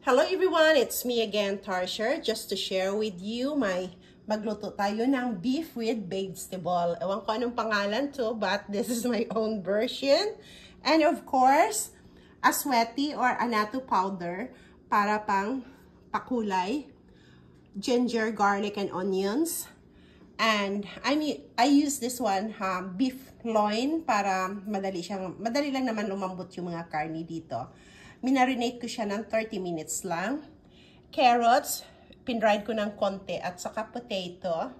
Hello everyone, it's me again, Tarsher, just to share with you magluto tayo ng beef with vegetable. Ewan ko anong pangalan to, but this is my own version. And of course, asweti or annatto powder para pang pakulay, ginger, garlic, and onions. And I use this one, beef loin, para madali lang naman lumambot yung mga karni dito. Minarinate ko siya ng 30 minutes lang. Carrots, pinried ko ng konti, at saka potato,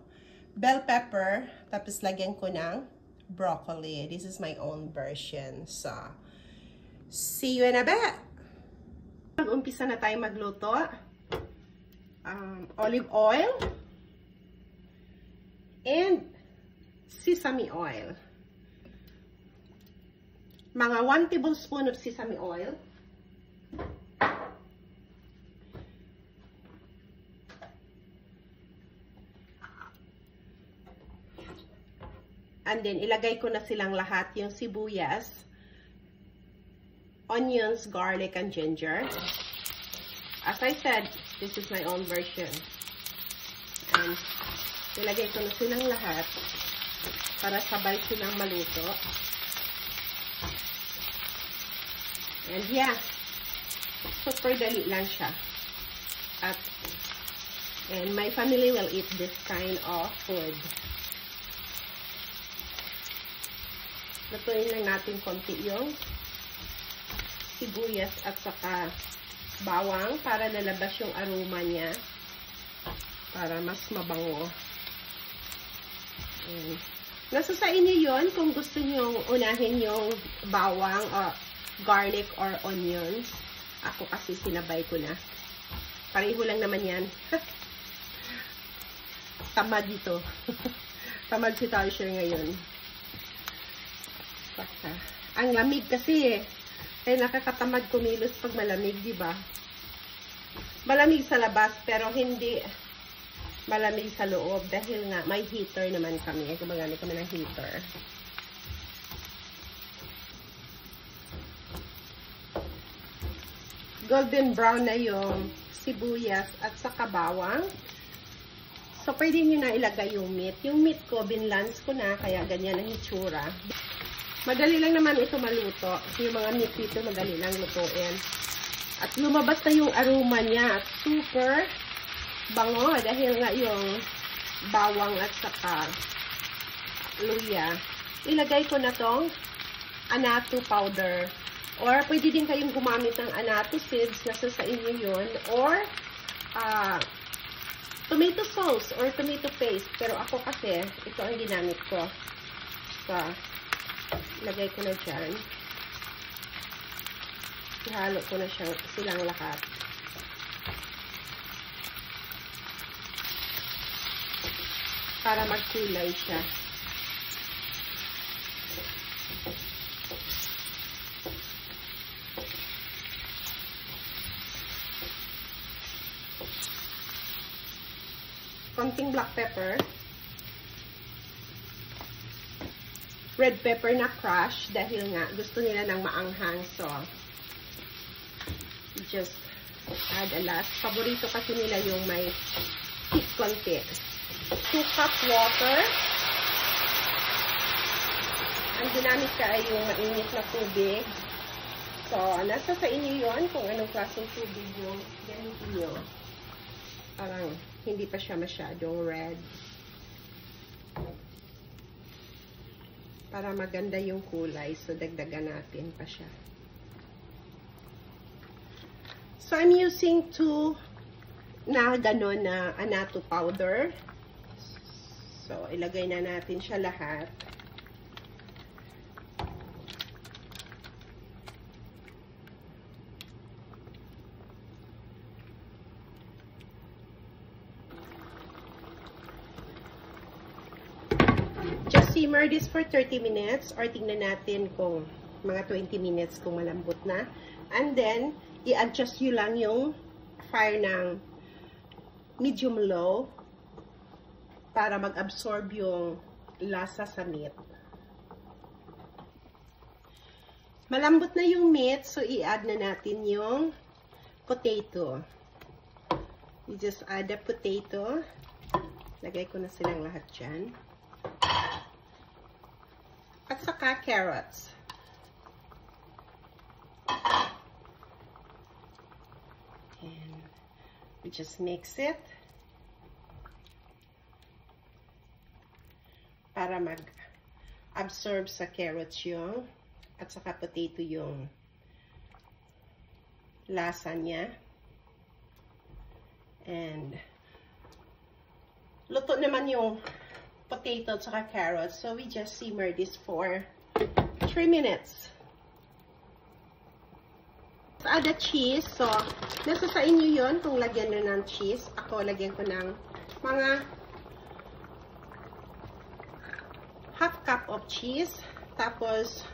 bell pepper, tapos lagyan ko ng broccoli. This is my own version. So, see you in a bit. Mag-umpisa na tayo magluto. Olive oil and sesame oil. Mga 1 tablespoon of sesame oil. And then, ilagay ko na silang lahat, yung sibuyas, onions, garlic, and ginger. As I said, this is my own version. And ilagay ko na silang lahat para sabay silang maluto. And yeah, super dali lang siya. And my family will eat this kind of food. Lutuin lang natin konti yung sibuyas at saka bawang para lalabas yung aroma niya, para mas mabango. And nasa sa inyo yun kung gusto nyo unahin yung bawang o garlic or onions. Ako kasi sinabay ko na. Pareho lang naman yan. Tamad dito. Tamad si Tarsher ngayon. Basta. Ang lamig kasi eh. Kaya nakakatamad kumilos pag malamig, di ba? Malamig sa labas pero hindi malamig sa loob dahil nga may heater naman kami. Gumagamit kami ng heater. Golden brown na yung sibuyas at saka bawang. So, pwede nyo na ilagay yung meat. Yung meat ko, binlance ko na, kaya ganyan ang itsura. Madali lang naman ito maluto. Yung mga meat dito, madali lang lutuin. At lumabas na yung aroma niya. At super bango dahil nga yung bawang at saka luya. Ilagay ko na tong annatto powder. Or pwede din kayong gumamit ng annatto seeds, nasa sa inyo yun. Or tomato sauce or tomato paste. Pero ako kasi, ito ang ginamit ko. So, lagay ko na dyan. Ihalo ko na silang lahat. Para magkulay siya. Konting black pepper. Red pepper na crush dahil nga gusto nila ng maanghang, so just add a last. Paborito kasi nila yung may heat konti. 2 cup water. Ang ginamit ka ay yung mainit na tubig. So, nasa sa inyo yun kung anong klaseng tubig yung gamitin nyo. Parang hindi pa siya masyadong red. Para maganda yung kulay. So, dagdagan natin pa siya. So, I'm using 2 na gano'n na annatto powder. So, ilagay na natin siya lahat. Simmer this for 30 minutes or tingnan natin kung mga 20 minutes kung malambot na. And then, i-adjust nyo lang yung fire ng medium low para mag-absorb yung lasa sa meat. Malambot na yung meat, so i-add na natin yung potato. We just add the potato. Lagay ko na silang lahat dyan. At saka carrots. And we just mix it. Para mag-absorb sa carrots yung at saka potato yung lasa niya. And luto naman yung potato at saka carrots. So we just simmer this for 3 minutes. Let's add the cheese. So nasa sa inyo yun kung lagyan nyo ng cheese. Ako lagyan ko ng mga half cup of cheese. Tapos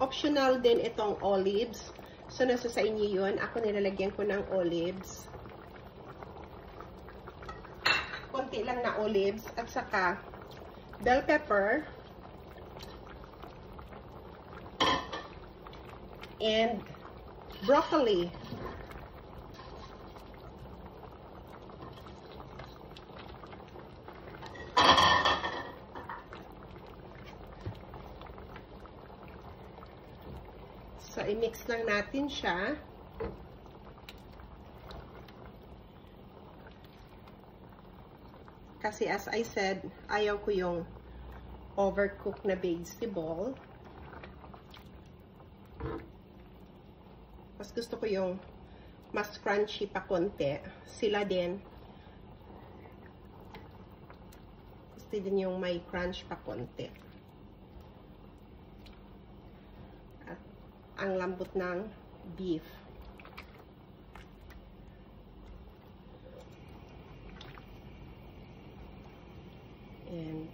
optional din itong olives. So nasa sa inyo yun. Ako nilalagyan ko ng olives. Konti lang na olives at saka bell pepper and broccoli. So i-mix lang natin siya. Kasi as I said, ayaw ko yung overcooked na vegetable. Mas gusto ko yung mas crunchy pa konti. Sila din. Gusto din yung may crunch pa konti. At ang lambot ng beef. And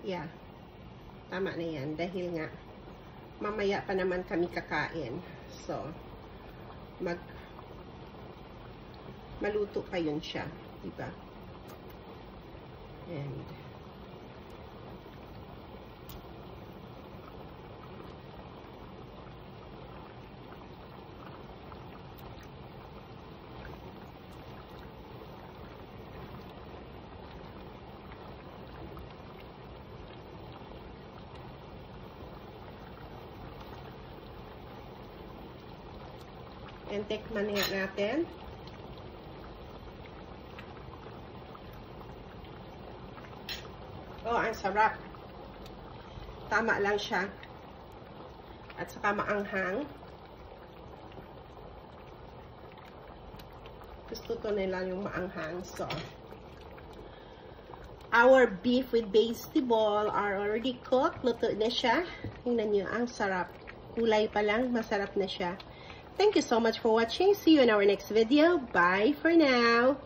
yeah, tama na yan dahil nga mamaya pa naman kami kakain. So maluto pa yun siya, diba? And tikman natin. Oh, ang sarap. Tama lang siya. At saka maanghang. Gusto to nila yung maanghang. So, our beef with vegetable are already cooked. Luto na siya. Tingnan nyo, ang sarap. Kulay pa lang, masarap na siya. Thank you so much for watching. See you in our next video. Bye for now.